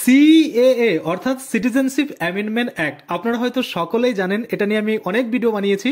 CAA অর্থাৎ citizenship amendment act আপনারা হয়তো সকলেই জানেন। এটা নিয়ে আমি অনেক ভিডিও বানিয়েছি।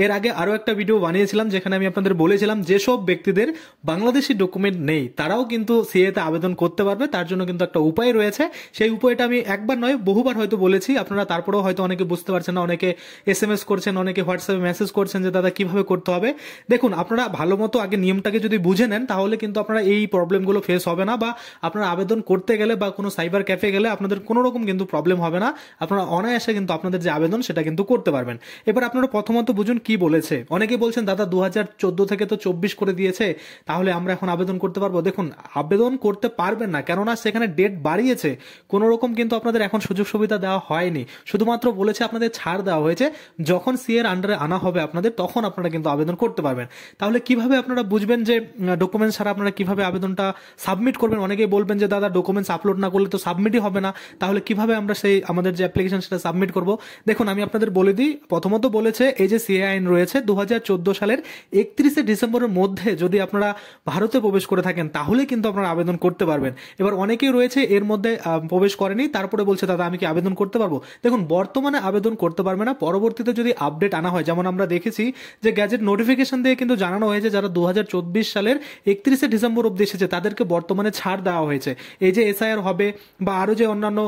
এর আগে আরো একটা ভিডিও বানিয়েছিলাম যেখানে আমি আপনাদের বলেছিলাম যেসব ব্যক্তিদের বাংলাদেশি ডকুমেন্ট নেই তারাও কিন্তু সিএএ তে আবেদন করতে পারবে। তার জন্য কিন্তু একটা উপায় রয়েছে। সেই উপায়টা আমি একবার নয় বহুবার হয়তো বলেছি। আপনারা তারপরেও হয়তো অনেকে বুঝতে পারছেন না, অনেকে এসএমএস করছেন, অনেকে হোয়াটসঅ্যাপে মেসেজ করছেন যে দাদা কিভাবে করতে হবে। দেখুন, আপনারা ভালো মতো আগে নিয়মটাকে যদি বুঝে নেন তাহলে কিন্তু আপনারা এই প্রবলেমগুলো ফেস হবে না, বা আপনারা আবেদন করতে গেলে বা কোনো সাইবার ক্যাফে গেলে আপনাদের কোনো রকম কিন্তু প্রবলেম হবে না। আপনারা অনায়াসে কিন্তু আপনাদের যে আবেদন সেটা কিন্তু করতে পারবেন। এবার আপনারা প্রথমত বুঝুন কি বলেছে। অনেকেই বলছেন দাদা 2014 থেকে তো 24 করে দিয়েছে, তাহলে আমরা এখন আবেদন করতে পারবো। দেখুন, আবেদন করতে পারবেন না, কেননা সেখানে ডেট বাড়িয়েছে। কোনো রকম কিন্তু আপনাদের এখন সুযোগ সুবিধা দেওয়া হয়নি, শুধুমাত্র বলেছে আপনাদের ছাড় দেওয়া হয়েছে। যখন সিএর আন্ডারে আনা হবে আপনাদের, তখন আপনারা কিন্তু আবেদন করতে পারবেন। তাহলে কিভাবে আপনারা বুঝবেন যে ডকুমেন্টস ছাড়া আপনারা কিভাবে আবেদনটা সাবমিট করবেন? অনেকেই বলবেন যে দাদা ডকুমেন্টস আপলোড না করলে তো সাবমিটই হবে না, তাহলে কিভাবে আমরা সেই আমাদের যে অ্যাপ্লিকেশন সেটা সাবমিট করব? দেখুন, আমি আপনাদের বলে দিই। প্রথমত বলেছে এই যে সিএ আইন রয়েছে 2014 সালের 31শে ডিসেম্বরের মধ্যে যদি আপনারা ভারতে প্রবেশ করে থাকেন তাহলে কিন্তু আপনারা আবেদন করতে পারবেন। এবার অনেকেই রয়েছে এর মধ্যে প্রবেশ করেনি, তারপরে বলছে দাদা আমি কি আবেদন করতে পারবো? দেখুন, বর্তমানে আবেদন করতে পারবে না, পরবর্তীতে যদি আপডেট আনা হয়, যেমন আমরা দেখেছি যে গ্যাজেট নোটিফিকেশন দিয়ে কিন্তু জানানো হয়েছে যারা 2024 সালের 31শে ডিসেম্বর অব্দি এসেছে তাদেরকে বর্তমানে ছাড় দেওয়া হয়েছে। এই যে এসআইআর হবে বা আরো যে অন্যান্য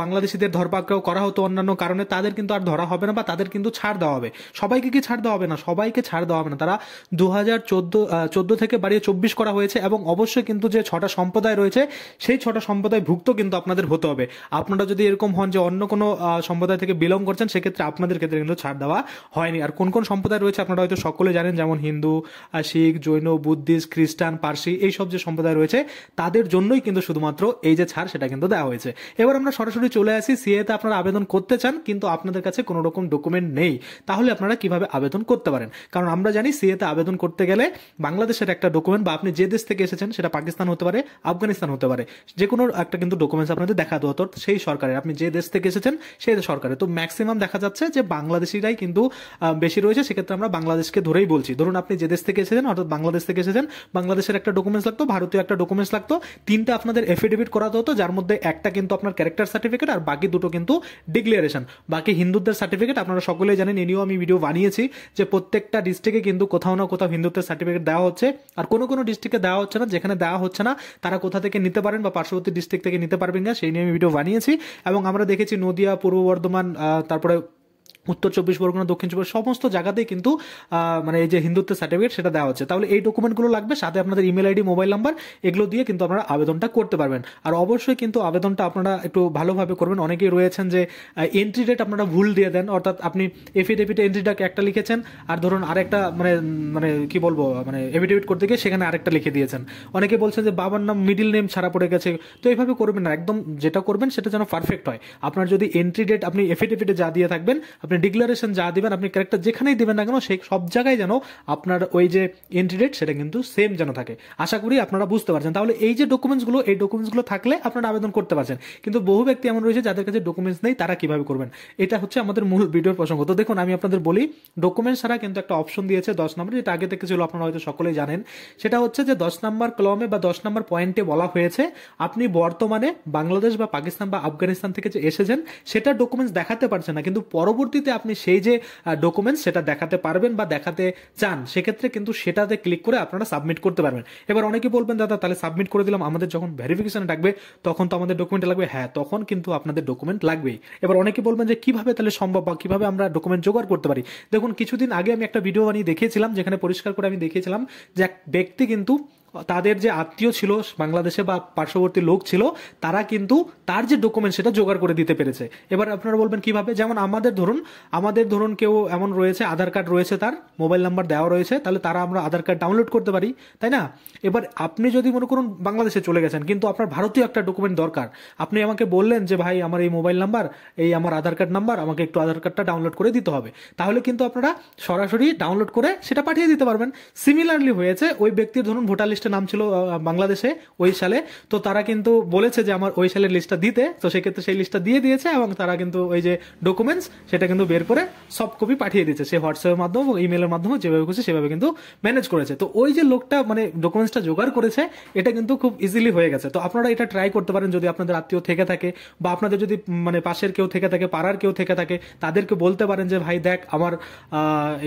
বাংলাদেশিদের ধরপাকড়াও করা হতো অন্যান্য কারণে, তাদের কিন্তু আর ধরা হবে না বা তাদের কিন্তু ছাড় দেওয়া হবে। সবাইকে কি ছাড় দেওয়া হবে না? সবাইকে ছাড় দেওয়া হবে না। তারা 2014 থেকে বাড়িয়ে 24 করা হয়েছে, এবং অবশ্যই কিন্তু যে 6টা সম্প্রদায় রয়েছে সেই 6টা সম্প্রদায় ভুক্ত কিন্তু আপনাদের হতে হবে। আপনারা যদি এরকম হন যে অন্য কোনো সম্প্রদায় থেকে বিলং করছেন, সেক্ষেত্রে আপনাদের ক্ষেত্রে কিন্তু ছাড় দেওয়া হয়নি। আর কোন কোন সম্প্রদায় রয়েছে আপনারা হয়তো সকলে জানেন, যেমন হিন্দু, শিখ, জৈন, বুদ্ধিস্ট, খ্রিস্টান, পার্সি, এইসব যে সম্প্রদায় রয়েছে তাদের জন্যই কিন্তু শুধুমাত্র এই যে ছাড় সেটা কিন্তু দেওয়া হয়েছে। এবার আমরা সরাসরি চলে আসি, সিএ তে আপনারা আবেদন করতে চান কিন্তু আপনাদের কাছে কোনো রকম ডকুমেন্ট নেই, তাহলে আপনারা কিভাবে আবেদন করতে পারেন? কারণ আমরা জানি সিএ তে আবেদন করতে গেলে বাংলাদেশের একটা ডকুমেন্ট, বা আপনি যে দেশ থেকে এসেছেন সেটা পাকিস্তান হতে পারে, আফগানিস্তান হতে পারে, যে কোনো একটা কিন্তু ডকুমেন্টস আপনাদের দেখাতে হতো সেই সরকারের, আপনি যে দেশ থেকে এসেছেন সেই সরকারের। তো ম্যাক্সিমাম দেখা যাচ্ছে যে বাংলাদেশিরাই কিন্তু বেশি রয়েছে, সেক্ষেত্রে আমরা বাংলাদেশকে ধরেই বলছি। ধরুন আপনি যে দেশ থেকে এসেছেন, অর্থাৎ বাংলাদেশ থেকে এসেছেন, বাংলাদেশের একটা ডকুমেন্টস লাগতো, ভারতীয় একটা ডকুমেন্টস লাগতো, 3টা আপনাদের এফিডেভিট করাতে হতো, যার মধ্যে একটা কিন্তু আপনার ক্যারেক্টার সার্টিফিকেট আর বাকি দুটো কিন্তু ডিক্লারেশন। বাকি হিন্দুত্বের সার্টিফিকেট আপনারা সকলেই জানেন, এ নিয়েও আমি ভিডিও বানিয়েছি যে প্রত্যেকটা ডিস্ট্রিক্টে কিন্তু কোথাও না কোথাও হিন্দুত্বের সার্টিফিকেট দেওয়া হচ্ছে, আর কোনো কোনো ডিস্ট্রিক্টে দেওয়া হচ্ছে না। যেখানে দেওয়া হচ্ছে না তারা কোথা থেকে নিতে পারেন বা পার্শ্ববর্তী ডিস্ট্রিক্ট থেকে নিতে পারবেন না, সেই নিয়ে আমি ভিডিও বানিয়েছি। এবং আমরা দেখেছি নদিয়া, পূর্ব বর্ধমান, তারপরে উত্তর 24 পরগনা, দক্ষিণ 24 সমস্ত জায়গাতেই কিন্তু মানে এই যে হিন্দুত্বের সার্টিফিকেট সেটা দেওয়া হচ্ছে। তাহলে এই ডকুমেন্টগুলো লাগবে, সাথে আপনাদের ইমেল আইডি, মোবাইল নাম্বার, এগুলো দিয়ে কিন্তু আপনারা আবেদনটা করতে পারবেন। আর অবশ্যই কিন্তু আবেদনটা আপনারা একটু ভালোভাবে করবেন। অনেকেই রয়েছেন যে এন্ট্রি ডেট আপনারা ভুল দিয়ে দেন, অর্থাৎ আপনি এফিডেভিটে এন্ট্রি ডেট একটা লিখেছেন আর ধরুন আরেকটা মানে মানে কি বলবো মানে এফিডেভিট করতে গিয়ে সেখানে আরেকটা লিখে দিয়েছেন। অনেকে বলছেন যে বাবার নাম মিডিল নেম ছাড়া পড়ে গেছে। তো এইভাবে করবেন না, একদম যেটা করবেন সেটা যেন পারফেক্ট হয়। আপনার যদি এন্ট্রি ডেট আপনি এফিডেভিটে যা দিয়ে থাকবেন, আপনি ডিক্লারেশন যা দিবেন, আপনি ক্যারেক্টার যেখানেই দিবেন না কেন সেই সব জায়গায় যেন আপনার ওই যে এন্ট্রি ডেট সেটা কিন্তু সেম যেন থাকে। আশা করি আপনারা বুঝতে পারছেন। তাহলে এই যে ডকুমেন্টসগুলো, এই ডকুমেন্টসগুলো থাকলে আপনারা আবেদন করতে পারছেন। কিন্তু বহু ব্যক্তি এমন রয়েছে যাদের কাছে ডকুমেন্টস নেই, তারা কিভাবে করবেন? এটা হচ্ছে আমাদের মূল ভিডিওর প্রসঙ্গ। তো দেখুন, আমি আপনাদের বলি, ডকুমেন্টস ছাড়া কিন্তু একটা অপশন দিয়েছে 10 নম্বর, যেটা আগে থেকে ছিল, আপনারা হয়তো সকলেই জানেন। সেটা হচ্ছে যে 10 নম্বর কলমে বা 10 নম্বর পয়েন্টে বলা হয়েছে আপনি বর্তমানে বাংলাদেশ বা পাকিস্তান বা আফগানিস্তান থেকে যে এসেছেন সেটা ডকুমেন্টস দেখাতে পারছেন না, কিন্তু পরবর্তীতে আপনি সেই যে ডকুমেন্টস সেটা দেখাতে পারবেন বা দেখাতে চান, সেক্ষেত্রে কিন্তু সেটাতে ক্লিক করে আপনারা সাবমিট করতে পারবেন। এবার অনেকে বলবেন দাদা তাহলে সাবমিট করে দিলাম, আমাদের যখন ভেরিফিকেশন ডাকবে তখন তো আমাদের ডকুমেন্ট লাগবে। হ্যাঁ, তখন কিন্তু আপনাদের ডকুমেন্ট লাগবেই। এবার অনেকে বলবেন যে কিভাবে তাহলে সম্ভব বা কিভাবে আমরা ডকুমেন্ট জোগাড় করতে পারি? দেখুন, কিছুদিন আগে আমি একটা ভিডিও বানিয়ে দেখিয়েছিলাম, যেখানে পরিষ্কার করে আমি দেখিয়েছিলাম যে এক ব্যক্তি কিন্তু তাদের যে আত্মীয় ছিল বাংলাদেশে বা পার্শ্ববর্তী লোক ছিল, তারা কিন্তু তার যে ডকুমেন্ট সেটা জোগাড় করে দিতে পেরেছে। এবার আপনারা বলবেন কিভাবে? যেমন আমাদের ধরুন কেউ এমন রয়েছে, আধার কার্ড রয়েছে, তার মোবাইল নাম্বার দেওয়া রয়েছে, তাহলে তারা আমরা আধার কার্ড ডাউনলোড করতে পারি, তাই না? এবার আপনি যদি মনে করুন বাংলাদেশে চলে গেছেন কিন্তু আপনার ভারতীয় একটা ডকুমেন্ট দরকার, আপনি আমাকে বললেন যে ভাই আমার এই মোবাইল নাম্বার, এই আমার আধার কার্ড নাম্বার, আমাকে একটু আধার কার্ডটা ডাউনলোড করে দিতে হবে, তাহলে কিন্তু আপনারা সরাসরি ডাউনলোড করে সেটা পাঠিয়ে দিতে পারবেন। সিমিলারলি হয়েছে, ওই ব্যক্তির ধরুন ভোটার লিস্টে নাম ছিল বাংলাদেশে ওই সালে, তো তারা কিন্তু বলেছে যে আমার ওই সালের লিস্টটা দিতে, তো সেক্ষেত্রে সেই লিস্টটা দিয়ে দিয়েছে এবং তারা কিন্তু ওই যে ডকুমেন্টস সেটা কিন্তু বের করে সফট কপি পাঠিয়ে দিয়েছে, সে হোয়াটসঅ্যাপের মাধ্যমে এবং ইমেলের মাধ্যমে যেভাবে খুশি সেভাবে কিন্তু ম্যানেজ করেছে। তো ওই যে লোকটা মানে ডকুমেন্টসটা জোগাড় করেছে এটা কিন্তু খুব ইজিলি হয়ে গেছে। তো আপনারা এটা ট্রাই করতে পারেন যদি আপনাদের আত্মীয় থেকে থাকে বা আপনাদের যদি মানে পাশের কেউ থেকে থাকে, পাড়ার কেউ থেকে থাকে, তাদেরকে বলতে পারেন যে ভাই দেখ আমার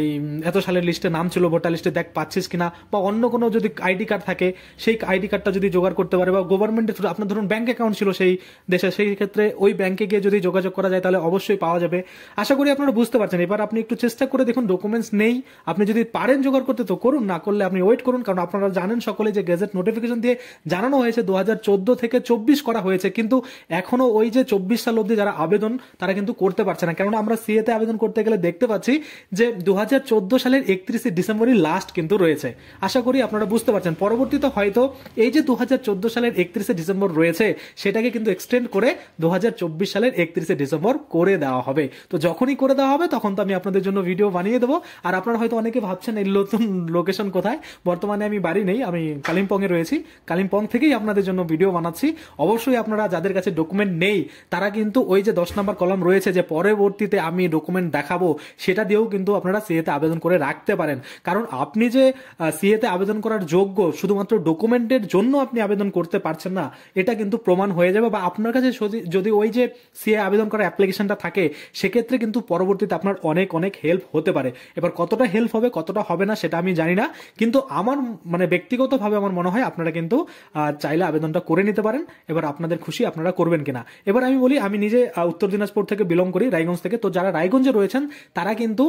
এই এত সালের লিস্টে নাম ছিল ভোটার লিস্টে, দেখ পাচ্ছিস কিনা, বা অন্য কোনো যদি আইডি কার্ড থাকে সেই আইডি কার্ডটা যদি জোগাড় করতে পারে, বা গভর্নমেন্টের থ্রু আপনার ধরুন ব্যাংক অ্যাকাউন্ট ছিল সেই দেশে, সেই ক্ষেত্রে ওই ব্যাংকে গিয়ে যদি যোগাযোগ করা যায় তাহলে অবশ্যই পাওয়া যাবে। আশা করি আপনারা বুঝতে পারছেন। এবার আপনি একটু চেষ্টা করে দেখুন, ডকুমেন্টস নেই, আপনি যদি পারেন জোগাড় করতে তো করুন, না করলে আপনি ওয়েট করুন। কারণ আপনারা জানেন সকলে যে গেজেট নোটিফিকেশন দিয়ে জানানো হয়েছে 2014 থেকে 24 করা হয়েছে, কিন্তু এখনো ওই যে 24 সাল অব্দি যারা আবেদন তারা কিন্তু করতে পারছে না। কেননা আমরা সিএতে আবেদন করতে গেলে দেখতে পাচ্ছি যে 2014 সালের 31 ডিসেম্বরই লাস্ট কিন্তু রয়েছে। আশা করি আপনারা বুঝতে পারছেন। পরবর্তীতে হয়তো এই যে 2014 সালের 31 ডিসেম্বর রয়েছে সেটাকে কিন্তু এক্সটেন্ড করে 2024 সালের 31 ডিসেম্বর করে দেওয়া হবে। তো যখনই করে দেওয়া হবে তখন তো আমি আপনাদের জন্য ভিডিও বানিয়ে দেবো। আর আপনারা হয়তো অনেকে ভাবছেন এই নতুন লোকেশন কোথায়, বর্তমানে আমি বাড়ি নেই, আমি কালিম্পংয়ে রয়েছি, কালিম্পং থেকেই আপনাদের জন্য ভিডিও বানাচ্ছি। অবশ্যই আপনারা যাদের কাছে ডকুমেন্ট নেই তারা কিন্তু ওই যে 10 নম্বর কলাম রয়েছে যে পরবর্তীতে আমি ডকুমেন্ট দেখাবো, সেটা দিয়েও কিন্তু আপনারা সিএতে আবেদন করে রাখতে পারেন। কারণ আপনি যে সিএতে আবেদন করার যোগ্য শুধুমাত্র ডকুমেন্টের জন্য আপনি আবেদন করতে পারছেন না, এটা কিন্তু প্রমাণ হয়ে যাবে। বা আপনার কাছে যদি ওই যে সিএ আবেদন করার অ্যাপ্লিকেশনটা থাকে সেক্ষেত্রে কিন্তু পরবর্তীতে আপনার অনেক অনেক হেল্প হতে পারে। এবার কতটা হেল্প হবে কতটা হবে না সেটা আমি জানি না, কিন্তু আমার মানে ব্যক্তিগতভাবে আমার মনে হয় আপনারা কিন্তু চাইলে আবেদনটা করে নিতে পারেন। এবার আপনাদের খুশি আপনারা করবেন কিনা। এবার আমি বলি, আমি নিজে উত্তর দিনাজপুর থেকে বিলং করি, রায়গঞ্জ থেকে। তো যারা রায়গঞ্জে রয়েছেন তারা কিন্তু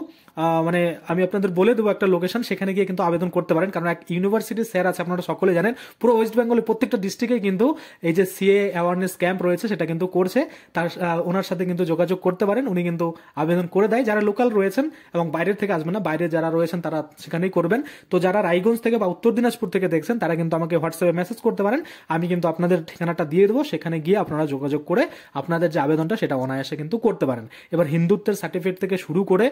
মানে আমি আপনাদের বলে দেবো একটা লোকেশন, সেখানে গিয়ে কিন্তু আবেদন করতে পারেন। কারণ এক ইউনিভার্সিটির স্যার আছে, আপনারা সকলে জানেন, পুরো ওয়েস্ট বেঙ্গলের প্রত্যেকটা ডিস্ট্রিক্টে কিন্তু এই যে সিএ অ্যাওয়ারনেস ক্যাম্প রয়েছে সেটা কিন্তু করছে। তার ওনার সাথে কিন্তু যোগাযোগ করতে পারেন, উনি কিন্তু আবেদন করে দেয়। যারা লোকাল রয়েছেন এবং বাইরের থেকে আসবেন না, বাইরে যারা রয়েছেন তারা সেখানেই করবেন। তো যারা রায়গঞ্জ থেকে বা উত্তর দিনাজপুর থেকে দেখছেন তারা কিন্তু আমাকে হোয়াটসঅ্যাপে মেসেজ করতে পারেন, আমি কিন্তু আপনাদের ঠিকানাটা দিয়ে দেবো, সেখানে গিয়ে আপনারা যোগাযোগ করে আপনাদের যে আবেদনটা সেটা অনায়াসে কিন্তু করতে পারেন। এবার হিন্দুত্বের সার্টিফিকেট থেকে শুরু করে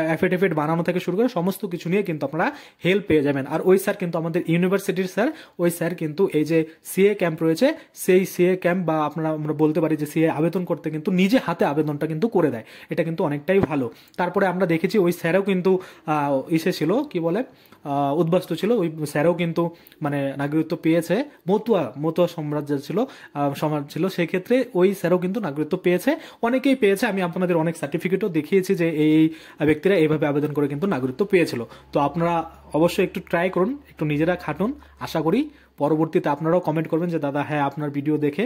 অ্যাফিডেভিট বানানো থেকে শুরু করে সমস্ত কিছু নিয়ে কিন্তু আপনারা হেল্প পেয়ে যাবেন। আর ওই স্যার কিন্তু আমাদের ইউনিভার্সিটির স্যার, ওই স্যার কিন্তু এই যে সিএ ক্যাম্প রয়েছে সেই সিএ ক্যাম্প বা আমরা বলতে পারি যে সিএ আবেদন করতে কিন্তু নিজে হাতে আবেদনটা কিন্তু করে দেয়, এটা কিন্তু অনেকটাই ভালো। তারপরে আমরা দেখেছি ওই স্যারও কিন্তু ইসে ছিল কি বলে উদ্বাস্তু ছিল, ওই স্যারও কিন্তু মানে নাগরিকত্ব পেয়েছে, মতুয়া সাম্রাজ্য ছিল সমাজ ছিল, সেক্ষেত্রে ওই স্যারও কিন্তু নাগরিকত্ব পেয়েছে, অনেকেই পেয়েছে। আমি আপনাদের অনেক সার্টিফিকেটও দেখিয়েছি যে এই ব্যক্তিরা এইভাবে আবেদন করে কিন্তু নাগরিকত্ব পেয়েছিল। তো আপনারা অবশ্যই একটু ট্রাই করুন, একটু নিজেরা খাটুন। আশা করি পরবর্তীতে আপনারাও কমেন্ট করবেন যে দাদা হ্যাঁ আপনার ভিডিও দেখে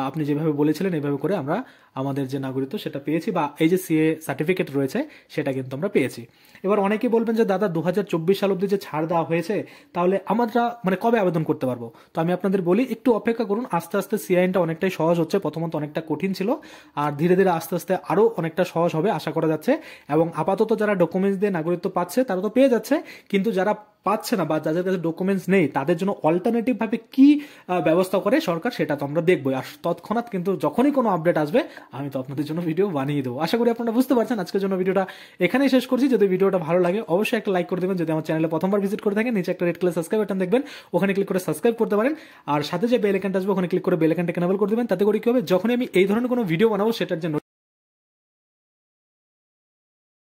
আপনি যেভাবে বলেছিলেন এইভাবে করে আমরা আমাদের যে নাগরিকত্ব সেটা পেয়েছি, বা এই যে সিএ সার্টিফিকেট রয়েছে সেটা কিন্তু আমরা পেয়েছি। এবার অনেকে বলবেন যে দাদা 2024 সাল অব্দি যে ছাড় দেওয়া হয়েছে তাহলে আমরা মানে কবে আবেদন করতে পারবো? তো আমি আপনাদের বলি একটু অপেক্ষা করুন, আস্তে আস্তে সিআইনটা অনেকটাই সহজ হচ্ছে। প্রথমত অনেকটা কঠিন ছিল, আর ধীরে ধীরে আস্তে আস্তে আরো অনেকটা সহজ হবে আশা করা যাচ্ছে। এবং আপাতত যারা ডকুমেন্টস দিয়ে নাগরিকত্ব পাচ্ছে তারা তো পেয়ে যাচ্ছে, কিন্তু যারা পাচ্ছে না বা যাদের কাছে ডকুমেন্টস নেই তাদের জন্য অল্টারনেটিভ ভাবে কি ব্যবস্থা করে সরকার সেটা তো আমরা দেখবো। আর তৎক্ষণাৎ কিন্তু যখনই কোনো আপডেট আসবে আমি তো আপনাদের জন্য ভিডিও বানিয়ে দেবো। আশা করি আপনারা বুঝতে পারছেন। আজকের জন্য ভিডিওটা এখানেই শেষ করছি। যদি ভিডিওটা ভালো লাগে অবশ্যই একটা লাইক করে দেবেন। যদি আমার চ্যানেলে প্রথমবার ভিজিট করে থাকেন নিচে একটা রেড কালার সাবস্ক্রাইব বাটন দেখবেন, ওখানে ক্লিক করে সাবস্ক্রাইব করতে পারেন। আর সাথে যে বেল আইকনটা আসবে ওখানে ক্লিক করে বেল আইকনটা এনেবল করে দেবেন। তাতে করে কি হবে, যখনই আমি এই ধরনের কোনো ভিডিও বানাবো সেটার জন্য